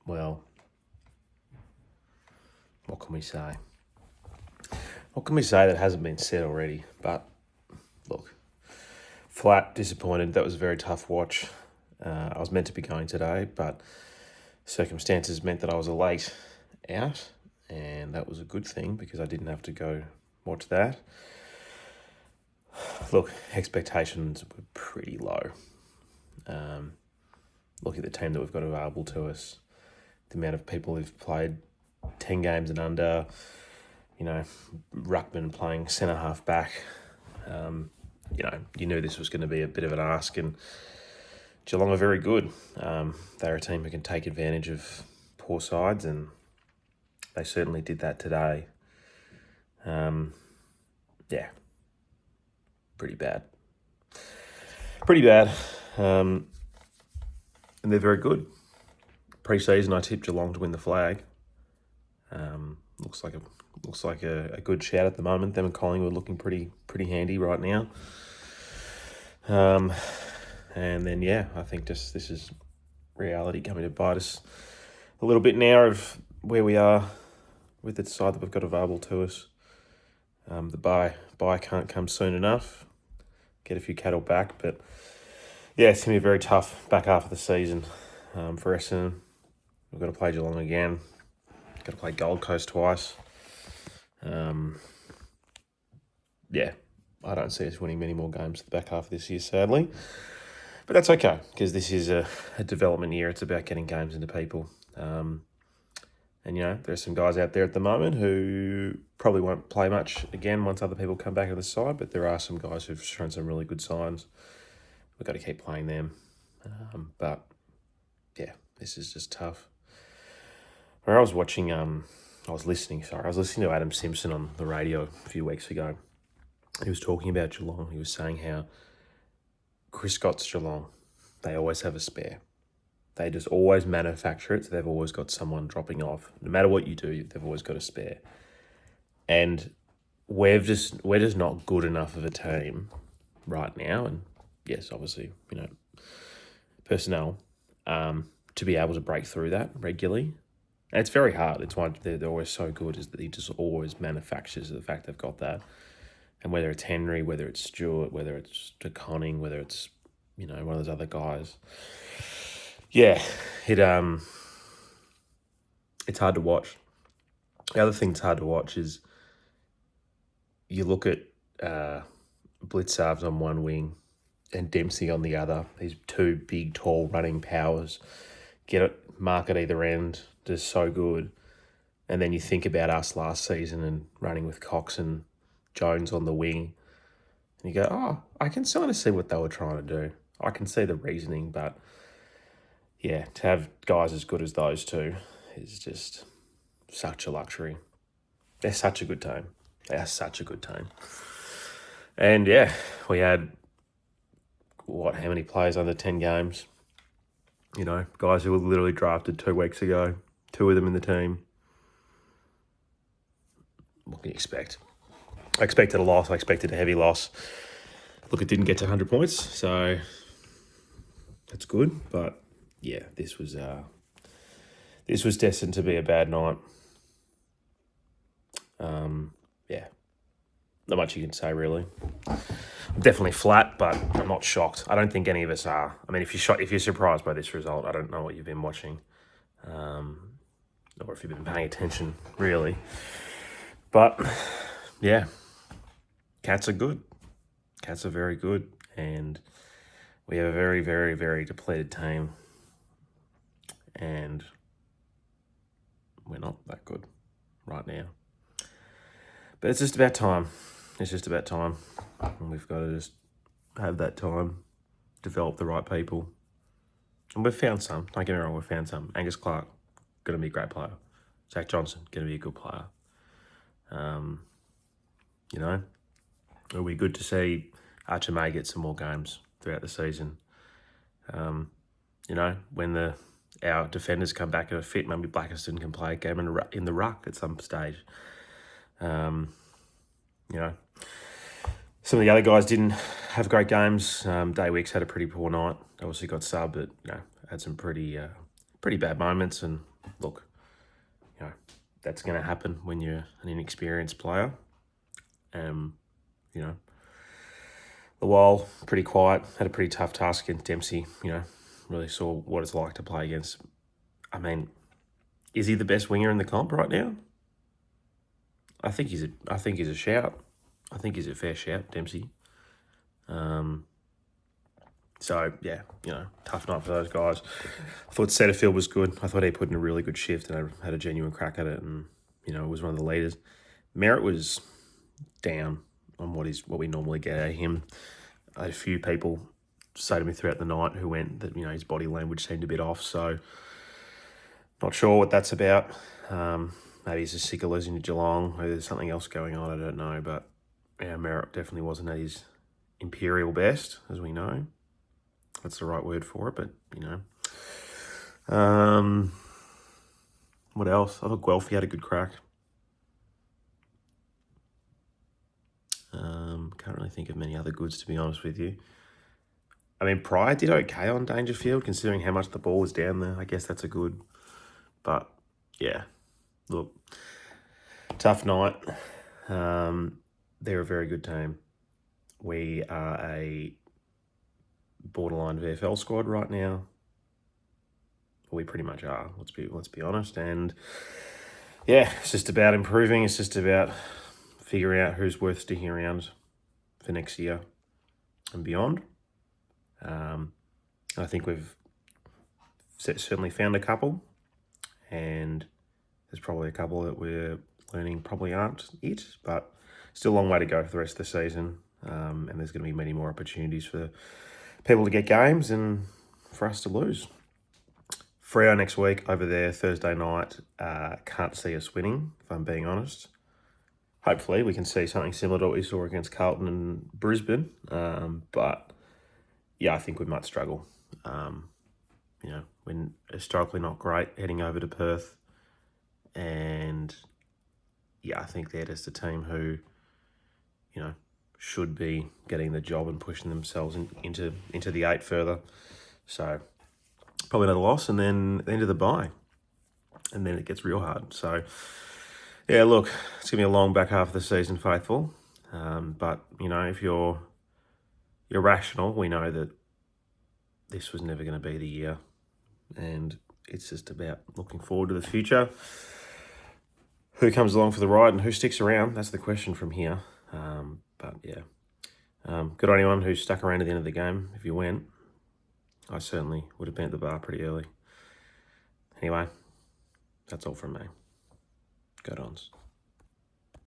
well, what can we say? What can we say that hasn't been said already? But look, flat, disappointed. That was a very tough watch. I was meant to be going today, but circumstances meant that I was late out, and that was a good thing because I didn't have to go watch that. Look, expectations were pretty low. Look at the team that we've got available to us, the amount of people who've played 10 games and under, Ruckman playing centre-half back. You knew this was going to be a bit of an ask, and Geelong are very good. They're a team who can take advantage of poor sides, and they certainly did that today. Pretty bad. And they're very good. Pre-season, I tipped Geelong to win the flag. Looks like a good shout at the moment. Them and Collingwood looking pretty handy right now. And then I think just this is reality coming to bite us a little bit now of where we are with the side that we've got available to us. The buy can't come soon enough. Get a few cattle back, but it's gonna be a very tough back half of the season for Essendon. We've got to play Geelong again. Got to play Gold Coast twice. I don't see us winning many more games the back half of this year, sadly. But that's okay, because this is a development year. It's about getting games into people. There's some guys out there at the moment who probably won't play much again once other people come back on the side, but there are some guys who've shown some really good signs. We've got to keep playing them. This is just tough. Where I was listening to Adam Simpson on the radio a few weeks ago. He was talking about Geelong. He was saying how Chris Scott's Geelong, they always have a spare. They just always manufacture it, so they've always got someone dropping off. No matter what you do, they've always got a spare. And we're just not good enough of a team right now. And yes, obviously, personnel, to be able to break through that regularly. And it's very hard. It's why they're always so good, is that he just always manufactures the fact they've got that. And whether it's Henry, whether it's Stewart, whether it's DeConning, whether it's, one of those other guys. It's hard to watch. The other thing that's hard to watch is you look at Blitzarves on one wing and Dempsey on the other. These two big, tall, running powers. Get it, mark at either end. Just so good. And then you think about us last season and running with Cox and Jones on the wing. And you go, I can sort of see what they were trying to do. I can see the reasoning, but to have guys as good as those two is just such a luxury. They're such a good team. And we had, how many players under 10 games? Guys who were literally drafted 2 weeks ago, 2 of them in the team. What can you expect? I expected a loss. I expected a heavy loss. Look, it didn't get to 100 points, so that's good. But this was destined to be a bad night. Not much you can say, really. I'm definitely flat, but I'm not shocked. I don't think any of us are. I mean, if you're surprised by this result, I don't know what you've been watching, or if you've been paying attention, really. But Cats are good. Cats are very good, and we have a very, very, very depleted team, and we're not that good right now. But it's just about time. And we've got to just have that time, develop the right people. And we've found some. Don't get me wrong, we've found some. Angus Clark, going to be a great player. Zach Johnson, going to be a good player. It'll be good to see Archer May get some more games throughout the season. When our defenders come back and are fit, maybe Blackiston can play a game in the ruck at some stage. Some of the other guys didn't have great games. Day Wicks had a pretty poor night. Obviously got subbed, but had some pretty pretty bad moments. And look, that's going to happen when you're an inexperienced player. The Wall, pretty quiet, had a pretty tough task against Dempsey. Really saw what it's like to play against. I mean, is he the best winger in the comp right now? I think he's a shout. I think he's a fair shout, Dempsey. So yeah, tough night for those guys. I thought Setterfield was good. I thought he put in a really good shift and had a genuine crack at it, and was one of the leaders. Merritt was down on what we normally get out of him. I had a few people say to me throughout the night who went that his body language seemed a bit off. So not sure what that's about. Maybe he's just sick of losing to Geelong. Maybe there's something else going on. I don't know. But yeah, Merritt definitely wasn't at his imperial best, as we know. That's the right word for it. But what else? I thought Guelphy had a good crack. Can't really think of many other goods, to be honest with you. I mean, Pryor did okay on Dangerfield, considering how much the ball was down there. I guess that's a good. But, yeah, look, tough night. They're a very good team. We are a borderline VFL squad right now. We pretty much are, let's be honest. And, yeah, it's just about improving. It's just about figuring out who's worth sticking around for next year and beyond. I think we've certainly found a couple, and there's probably a couple that we're learning probably aren't it, but still a long way to go for the rest of the season. And there's going to be many more opportunities for people to get games and for us to lose. Freo next week over there, Thursday night. Can't see us winning, if I'm being honest. Hopefully we can see something similar to what we saw against Carlton and Brisbane. But yeah, I think we might struggle. We're historically not great heading over to Perth. And yeah, I think they're just a team who, should be getting the job and pushing themselves into the 8 further. So probably another loss and then the end of the bye. And then it gets real hard. So yeah, look, it's going to be a long back half of the season, faithful. But, if you're rational, we know that this was never going to be the year. And it's just about looking forward to the future. Who comes along for the ride and who sticks around? That's the question from here. But, yeah. Good on anyone who stuck around at the end of the game. If you went, I certainly would have been at the bar pretty early. Anyway, that's all from me. Go Dons.